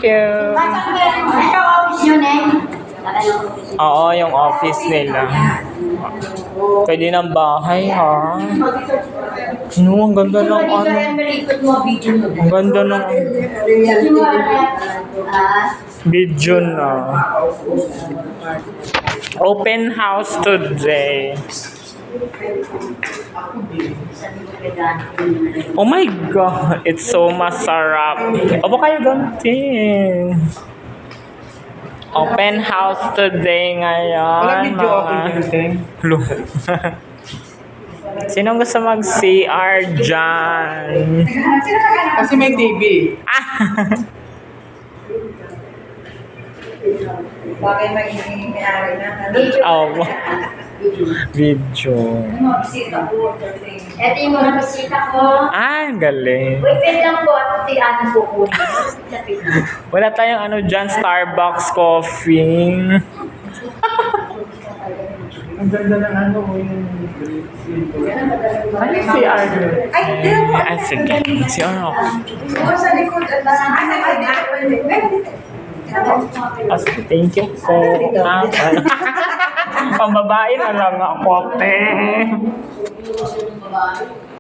you. Yun eh. Oo, yung office nila. Pwede ng bahay, ha? No, ang ganda ng ano. Ang ganda ng video na. Open house today. Oh my God, it's so masarap. Opo kayo doon, Tin. Open house today ngayon. Hello. Sino gusto mag-CR dyan? Kasi may TV. Bagay magiging may-ari na. Oh, video. Ito yung mga bisita ko. Ah, galing. Wait, wait lang po. At ano po po. Wala tayong ano dyan, Starbucks coffee. Ang ganda ng ano mo yung... Ano yung CR? Ay, dito po. Ay, sige. CR ako. Oo, sa likod. At Ah, sige, thank you po. Pambabae na lang ako, te.